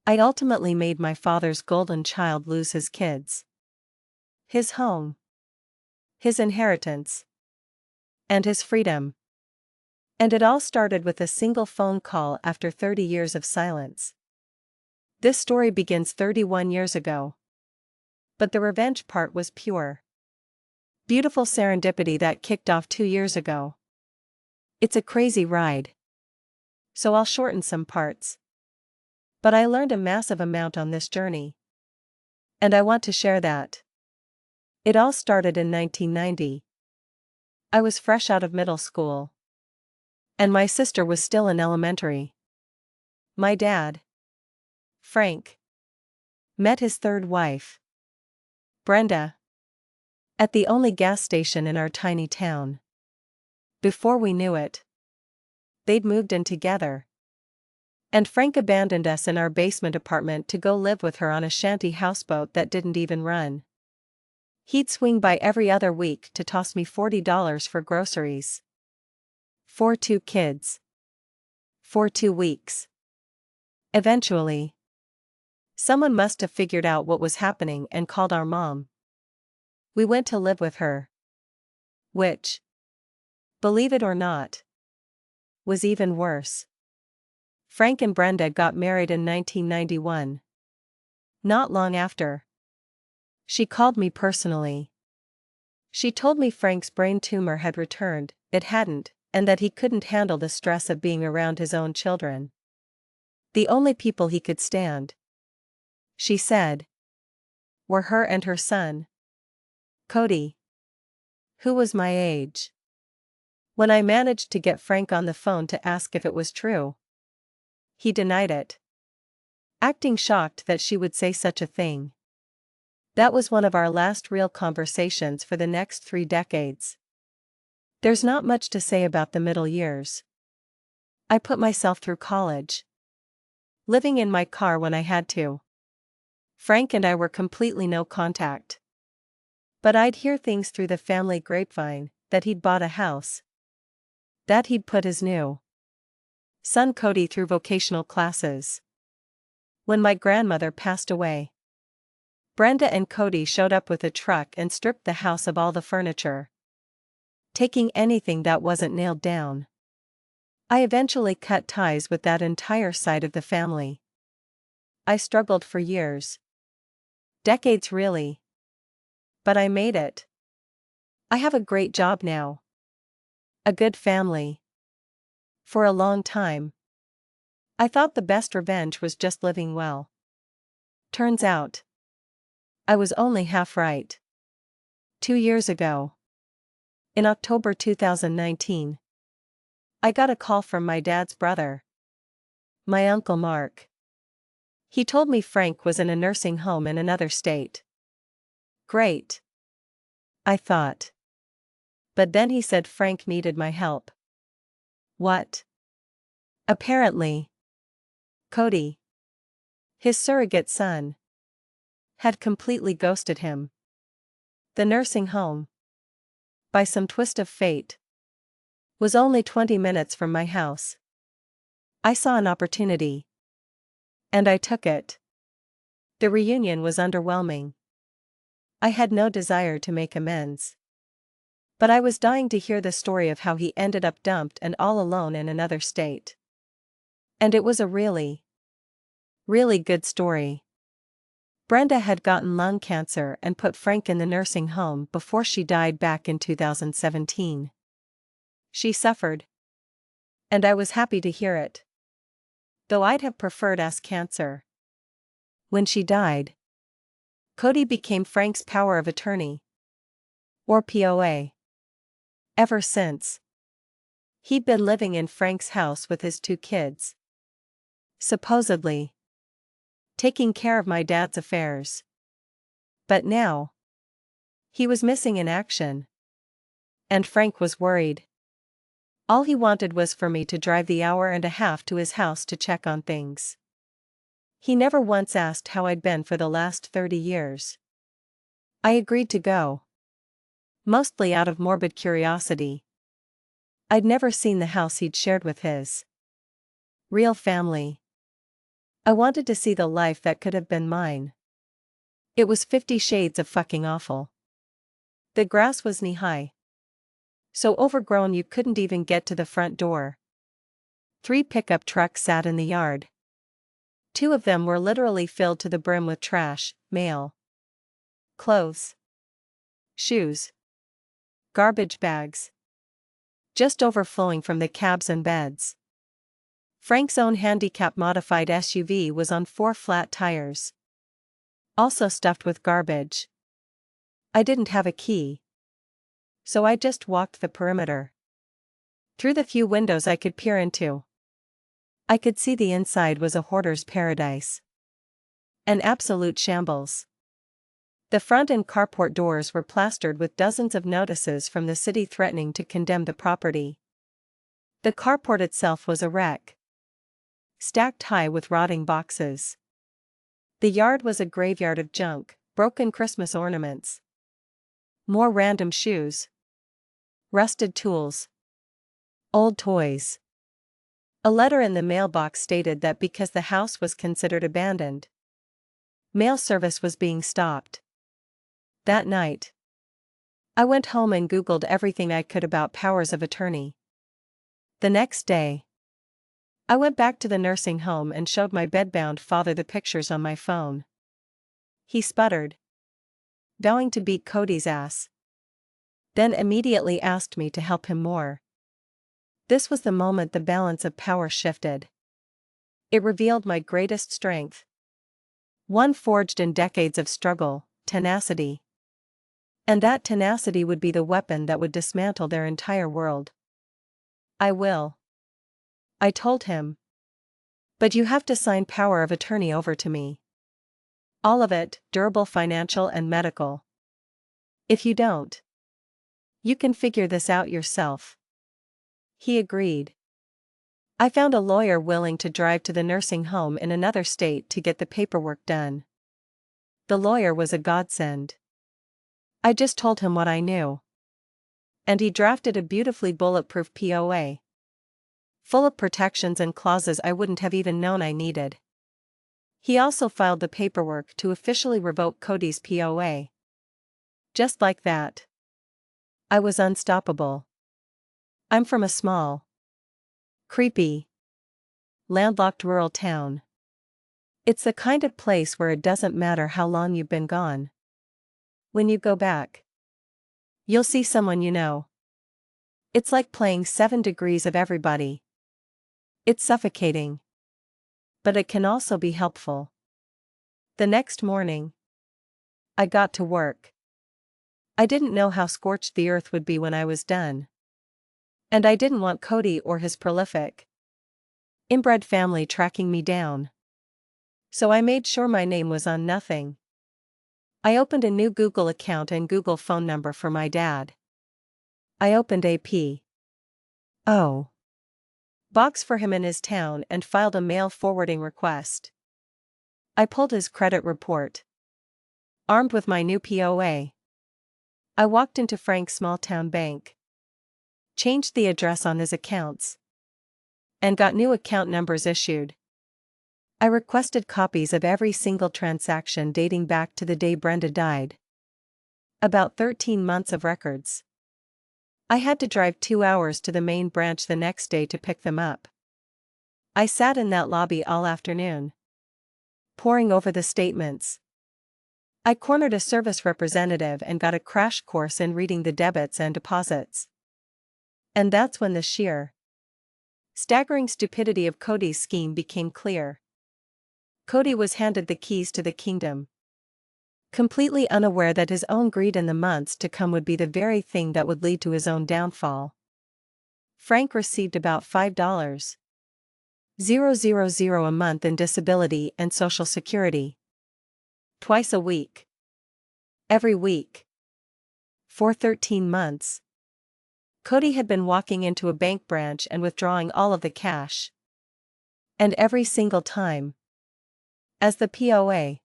I ultimately made my father's golden child lose his kids, his home, his inheritance, and his freedom. And it all started with a single phone call after 30 years of silence. This story begins 31 years ago. But the revenge part was pure, beautiful serendipity that kicked off 2 years ago. It's a crazy ride, so I'll shorten some parts. But I learned a massive amount on this journey, and I want to share that. It all started in 1990. I was fresh out of middle school, and my sister was still in elementary. My dad, Frank, met his third wife, Brenda, at the only gas station in our tiny town. Before we knew it, they'd moved in together. And Frank abandoned us in our basement apartment to go live with her on a shanty houseboat that didn't even run. He'd swing by every other week to toss me $40 for groceries. For 2 kids. For 2 weeks. Eventually, someone must have figured out what was happening and called our mom. We went to live with her. Which, believe it or not, was even worse. Frank and Brenda got married in 1991. Not long after, she called me personally. She told me Frank's brain tumor had returned, it hadn't, and that he couldn't handle the stress of being around his own children. The only people he could stand, she said, were her and her son, Cody, who was my age. When I managed to get Frank on the phone to ask if it was true, he denied it, acting shocked that she would say such a thing. That was one of our last real conversations for the next 3 decades. There's not much to say about the middle years. I put myself through college, living in my car when I had to. Frank and I were completely no contact. But I'd hear things through the family grapevine, that he'd bought a house, that he'd put his new son Cody through vocational classes. When my grandmother passed away, Brenda and Cody showed up with a truck and stripped the house of all the furniture, taking anything that wasn't nailed down. I eventually cut ties with that entire side of the family. I struggled for years. Decades really. But I made it. I have a great job now. A good family. For a long time, I thought the best revenge was just living well. Turns out, I was only half right. 2 years ago, in October 2019, I got a call from my dad's brother, my Uncle Mark. He told me Frank was in a nursing home in another state. Great, I thought. But then he said Frank needed my help. What? Apparently, Cody, his surrogate son, had completely ghosted him. The nursing home, by some twist of fate, was only 20 minutes from my house. I saw an opportunity, and I took it. The reunion was underwhelming. I had no desire to make amends. But I was dying to hear the story of how he ended up dumped and all alone in another state. And it was a really, really good story. Brenda had gotten lung cancer and put Frank in the nursing home before she died back in 2017. She suffered, and I was happy to hear it, though I'd have preferred cancer. When she died, Cody became Frank's power of attorney, or POA. Ever since, he'd been living in Frank's house with his 2 kids, supposedly taking care of my dad's affairs. But now, he was missing in action, and Frank was worried. All he wanted was for me to drive the hour and a half to his house to check on things. He never once asked how I'd been for the last 30 years. I agreed to go, mostly out of morbid curiosity. I'd never seen the house he'd shared with his real family. I wanted to see the life that could have been mine. It was 50 shades of fucking awful. The grass was knee-high. So overgrown you couldn't even get to the front door. 3 pickup trucks sat in the yard. 2 of them were literally filled to the brim with trash, mail, clothes, shoes, garbage bags. Just overflowing from the cabs and beds. Frank's own handicap-modified SUV was on 4 flat tires. Also stuffed with garbage. I didn't have a key. So I just walked the perimeter. Through the few windows I could peer into, I could see the inside was a hoarder's paradise. An absolute shambles. The front and carport doors were plastered with dozens of notices from the city threatening to condemn the property. The carport itself was a wreck, stacked high with rotting boxes. The yard was a graveyard of junk, broken Christmas ornaments, more random shoes, rusted tools, old toys. A letter in the mailbox stated that because the house was considered abandoned, mail service was being stopped. That night, I went home and Googled everything I could about powers of attorney. The next day, I went back to the nursing home and showed my bedbound father the pictures on my phone. He sputtered, vowing to beat Cody's ass. Then immediately asked me to help him more. This was the moment the balance of power shifted. It revealed my greatest strength. One forged in decades of struggle, tenacity. And that tenacity would be the weapon that would dismantle their entire world. I will. I told him. But you have to sign power of attorney over to me. All of it, durable, financial and medical. If you don't, you can figure this out yourself. He agreed. I found a lawyer willing to drive to the nursing home in another state to get the paperwork done. The lawyer was a godsend. I just told him what I knew. And he drafted a beautifully bulletproof POA. Full of protections and clauses I wouldn't have even known I needed. He also filed the paperwork to officially revoke Cody's POA. Just like that. I was unstoppable. I'm from a small, creepy, landlocked rural town. It's the kind of place where it doesn't matter how long you've been gone. When you go back, you'll see someone you know. It's like playing 7 degrees of everybody. It's suffocating. But it can also be helpful. The next morning, I got to work. I didn't know how scorched the earth would be when I was done. And I didn't want Cody or his prolific, inbred family tracking me down. So I made sure my name was on nothing. I opened a new Google account and Google phone number for my dad. I opened a P.O. box for him in his town and filed a mail forwarding request. I pulled his credit report. Armed with my new POA, I walked into Frank's small town bank, changed the address on his accounts, and got new account numbers issued. I requested copies of every single transaction dating back to the day Brenda died. About 13 months of records. I had to drive 2 hours to the main branch the next day to pick them up. I sat in that lobby all afternoon, poring over the statements. I cornered a service representative and got a crash course in reading the debits and deposits. And that's when the sheer, staggering stupidity of Cody's scheme became clear. Cody was handed the keys to the kingdom, completely unaware that his own greed in the months to come would be the very thing that would lead to his own downfall. Frank received about $5,000 a month in disability and Social Security. Twice a week. Every week. For 13 months. Cody had been walking into a bank branch and withdrawing all of the cash. And every single time, as the POA,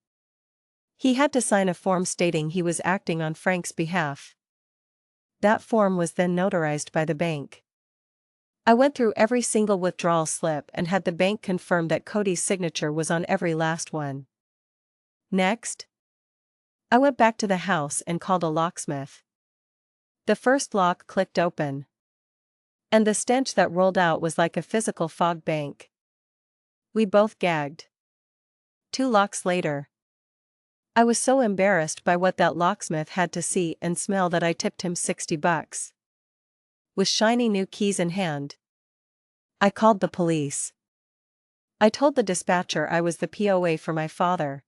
he had to sign a form stating he was acting on Frank's behalf. That form was then notarized by the bank. I went through every single withdrawal slip and had the bank confirm that Cody's signature was on every last one. Next, I went back to the house and called a locksmith. The first lock clicked open, and the stench that rolled out was like a physical fog bank. We both gagged. 2 locks later, I was so embarrassed by what that locksmith had to see and smell that I tipped him $60. With shiny new keys in hand, I called the police. I told the dispatcher I was the POA for my father,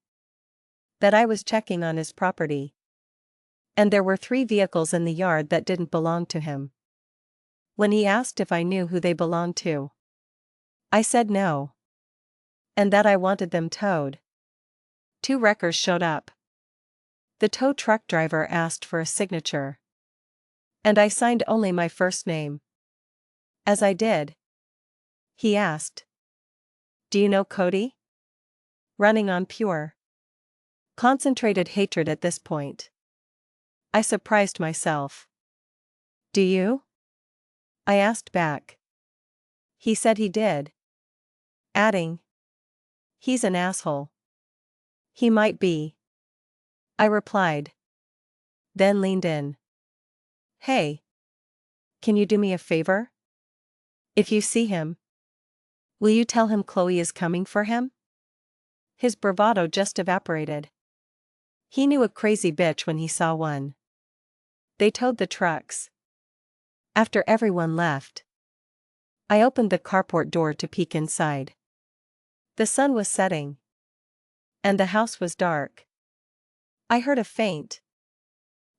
that I was checking on his property, and there were 3 vehicles in the yard that didn't belong to him. When he asked if I knew who they belonged to, I said no, and that I wanted them towed. 2 wreckers showed up. The tow truck driver asked for a signature, and I signed only my first name. As I did, he asked, "Do you know Cody?" Running on pure, concentrated hatred at this point, I surprised myself. "Do you?" I asked back. He said he did, adding, "He's an asshole." "He might be," I replied, then leaned in. "Hey, can you do me a favor? If you see him, will you tell him Chloe is coming for him?" His bravado just evaporated. He knew a crazy bitch when he saw one. They towed the trucks. After everyone left, I opened the carport door to peek inside. The sun was setting, and the house was dark. I heard a faint,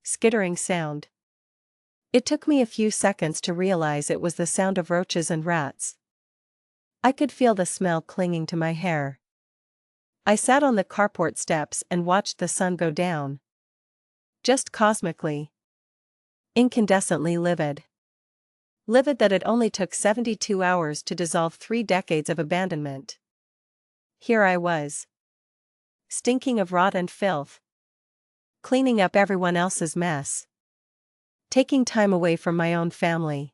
skittering sound. It took me a few seconds to realize it was the sound of roaches and rats. I could feel the smell clinging to my hair. I sat on the carport steps and watched the sun go down. Just cosmically, incandescently livid. Livid that it only took 72 hours to dissolve 3 decades of abandonment. Here I was, stinking of rot and filth, cleaning up everyone else's mess, taking time away from my own family.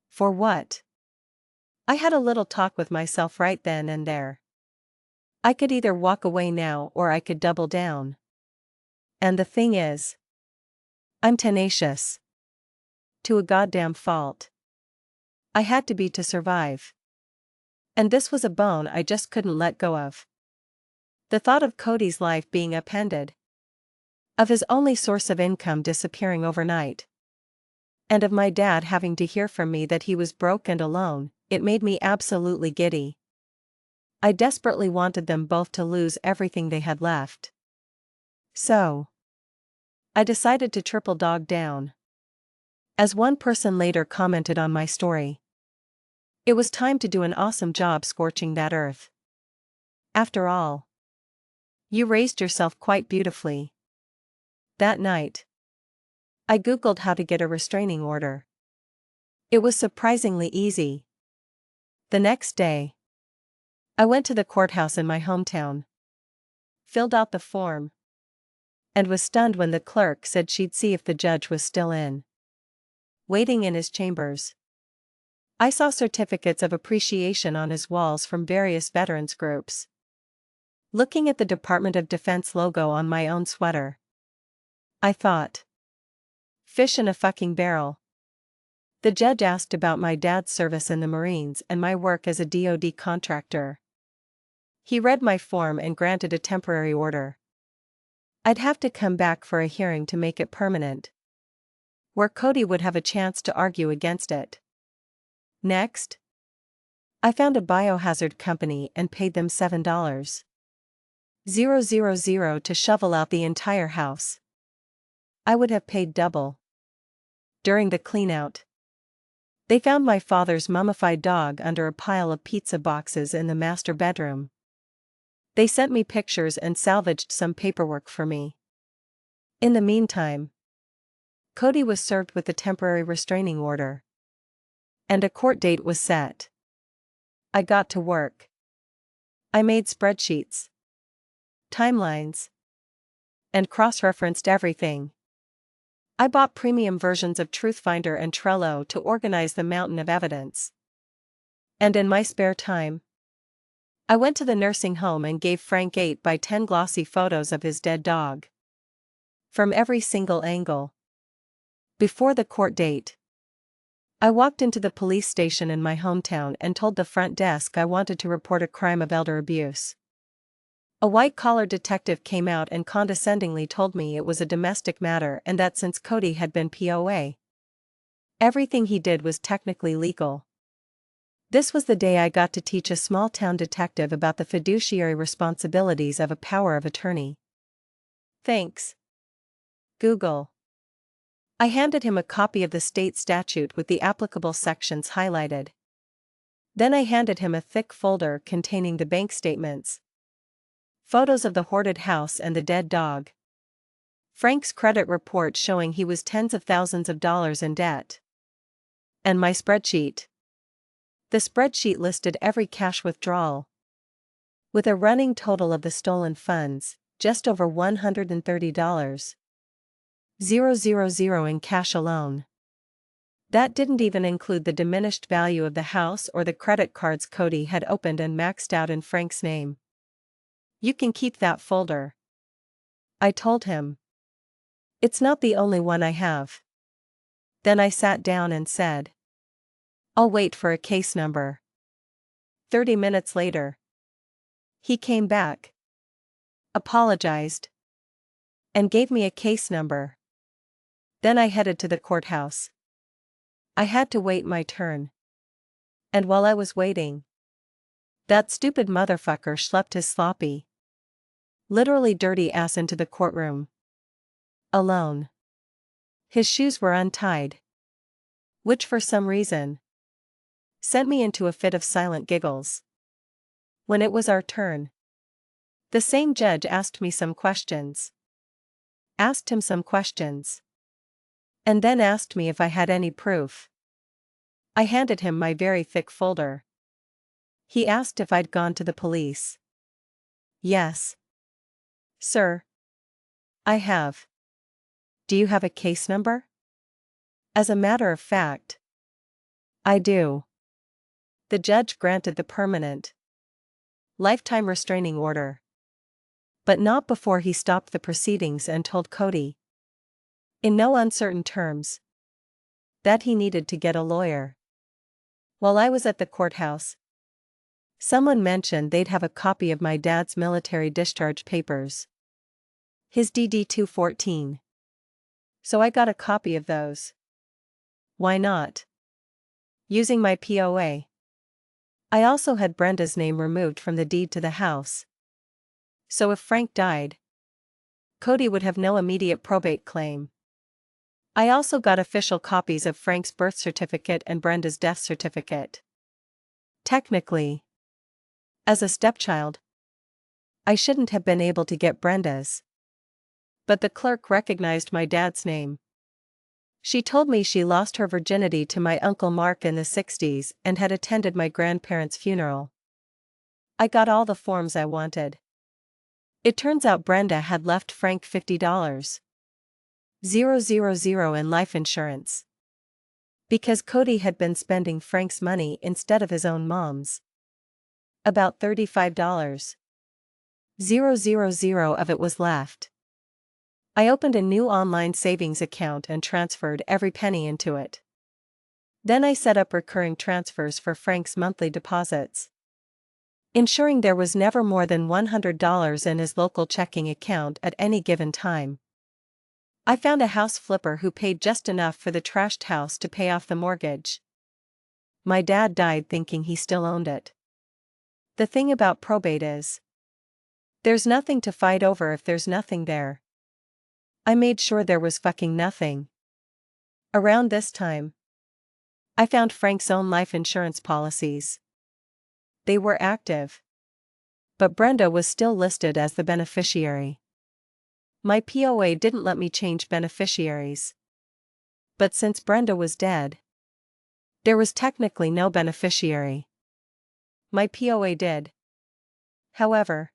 For what? I had a little talk with myself right then and there. I could either walk away now or I could double down. And the thing is, I'm tenacious. To a goddamn fault. I had to be to survive. And this was a bone I just couldn't let go of. The thought of Cody's life being upended, of his only source of income disappearing overnight, and of my dad having to hear from me that he was broke and alone, it made me absolutely giddy. I desperately wanted them both to lose everything they had left. So, I decided to triple dog down. As one person later commented on my story, it was time to do an awesome job scorching that earth. After all, you raised yourself quite beautifully. That night, I Googled how to get a restraining order. It was surprisingly easy. The next day, I went to the courthouse in my hometown, filled out the form, and was stunned when the clerk said she'd see if the judge was still in. Waiting in his chambers, I saw certificates of appreciation on his walls from various veterans groups. Looking at the Department of Defense logo on my own sweater, I thought, fish in a fucking barrel. The judge asked about my dad's service in the Marines and my work as a DoD contractor. He read my form and granted a temporary order. I'd have to come back for a hearing to make it permanent, where Cody would have a chance to argue against it. Next, I found a biohazard company and paid them $7,000 to shovel out the entire house. I would have paid double. During the cleanout, they found my father's mummified dog under a pile of pizza boxes in the master bedroom. They sent me pictures and salvaged some paperwork for me. In the meantime, Cody was served with a temporary restraining order, and a court date was set. I got to work. I made spreadsheets, timelines, and cross-referenced everything. I bought premium versions of Truthfinder and Trello to organize the mountain of evidence. And in my spare time, I went to the nursing home and gave Frank 8 by 10 glossy photos of his dead dog. From every single angle. Before the court date, I walked into the police station in my hometown and told the front desk I wanted to report a crime of elder abuse. A white-collar detective came out and condescendingly told me it was a domestic matter and that since Cody had been POA, everything he did was technically legal. This was the day I got to teach a small-town detective about the fiduciary responsibilities of a power of attorney. Thanks, Google. I handed him a copy of the state statute with the applicable sections highlighted. Then I handed him a thick folder containing the bank statements, photos of the hoarded house and the dead dog, Frank's credit report showing he was tens of thousands of dollars in debt, and my spreadsheet. The spreadsheet listed every cash withdrawal, with a running total of the stolen funds, just over $130,000 in cash alone. That didn't even include the diminished value of the house or the credit cards Cody had opened and maxed out in Frank's name. You can keep that folder, I told him. It's not the only one I have. Then I sat down and said, I'll wait for a case number. 30 minutes later, he came back, apologized, and gave me a case number. Then I headed to the courthouse. I had to wait my turn. And while I was waiting, that stupid motherfucker schlepped his sloppy, literally dirty ass into the courtroom. Alone. His shoes were untied, which for some reason sent me into a fit of silent giggles. When it was our turn, the same judge asked me some questions. Asked him some questions. And then asked me if I had any proof. I handed him my very thick folder. He asked if I'd gone to the police. Yes, sir, I have. Do you have a case number? As a matter of fact, I do. The judge granted the permanent, lifetime restraining order. But not before he stopped the proceedings and told Cody, in no uncertain terms, that he needed to get a lawyer. While I was at the courthouse, someone mentioned they'd have a copy of my dad's military discharge papers, his DD-214. So I got a copy of those. Why not? Using my POA. I also had Brenda's name removed from the deed to the house. So if Frank died, Cody would have no immediate probate claim. I also got official copies of Frank's birth certificate and Brenda's death certificate. Technically, as a stepchild, I shouldn't have been able to get Brenda's. But the clerk recognized my dad's name. She told me she lost her virginity to my Uncle Mark in the 60s and had attended my grandparents' funeral. I got all the forms I wanted. It turns out Brenda had left Frank $50,000 in life insurance. Because Cody had been spending Frank's money instead of his own mom's. About $35,000 of it was left. I opened a new online savings account and transferred every penny into it. Then I set up recurring transfers for Frank's monthly deposits, ensuring there was never more than $100 in his local checking account at any given time. I found a house flipper who paid just enough for the trashed house to pay off the mortgage. My dad died thinking he still owned it. The thing about probate is, there's nothing to fight over if there's nothing there. I made sure there was fucking nothing. Around this time, I found Frank's own life insurance policies. They were active. But Brenda was still listed as the beneficiary. My POA didn't let me change beneficiaries. But since Brenda was dead, there was technically no beneficiary. My POA did, however,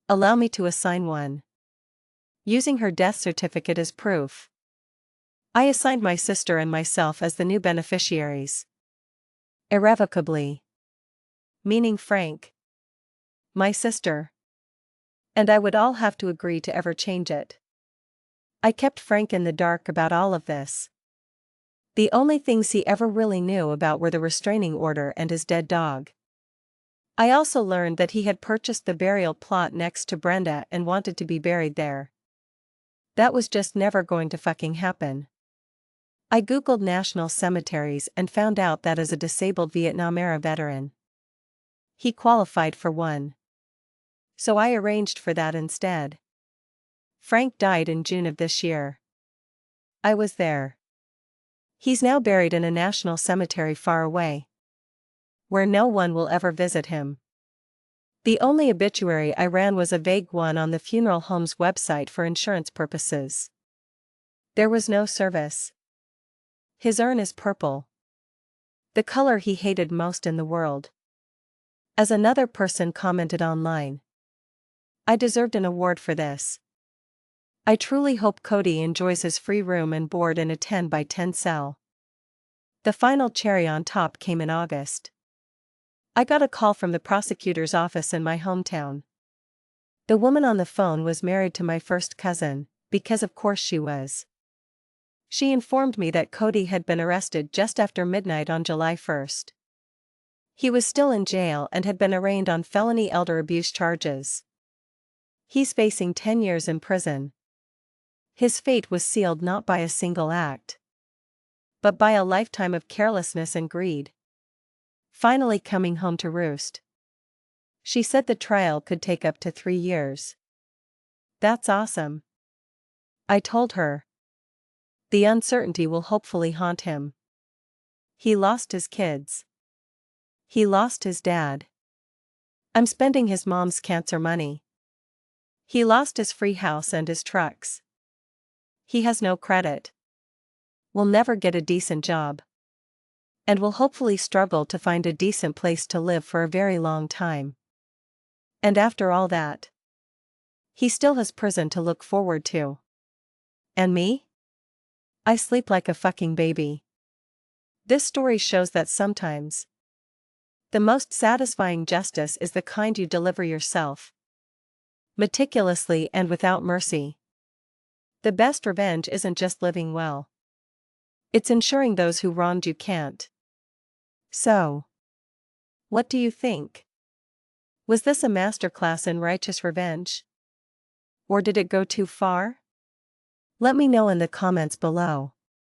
allow me to assign one, using her death certificate as proof. I assigned my sister and myself as the new beneficiaries. Irrevocably. Meaning Frank, my sister, and I would all have to agree to ever change it. I kept Frank in the dark about all of this. The only things he ever really knew about were the restraining order and his dead dog. I also learned that he had purchased the burial plot next to Brenda and wanted to be buried there. That was just never going to fucking happen. I googled national cemeteries and found out that as a disabled Vietnam-era veteran, he qualified for one. So I arranged for that instead. Frank died in June of this year. I was there. He's now buried in a national cemetery far away, where no one will ever visit him. The only obituary I ran was a vague one on the funeral home's website for insurance purposes. There was no service. His urn is purple, the color he hated most in the world. As another person commented online, I deserved an award for this. I truly hope Cody enjoys his free room and board in a 10 by 10 cell. The final cherry on top came in August. I got a call from the prosecutor's office in my hometown. The woman on the phone was married to my first cousin, because of course she was. She informed me that Cody had been arrested just after midnight on July 1st. He was still in jail and had been arraigned on felony elder abuse charges. He's facing 10 years in prison. His fate was sealed not by a single act, but by a lifetime of carelessness and greed. Finally coming home to roost. She said the trial could take up to 3 years. That's awesome. I told her. The uncertainty will hopefully haunt him. He lost his kids. He lost his dad. I'm spending his mom's cancer money. He lost his free house and his trucks. He has no credit. Will never get a decent job. And will hopefully struggle to find a decent place to live for a very long time. And after all that, he still has prison to look forward to. And me? I sleep like a fucking baby. This story shows that sometimes the most satisfying justice is the kind you deliver yourself, meticulously and without mercy. The best revenge isn't just living well. It's ensuring those who wronged you can't. So, what do you think? Was this a masterclass in righteous revenge? Or did it go too far? Let me know in the comments below.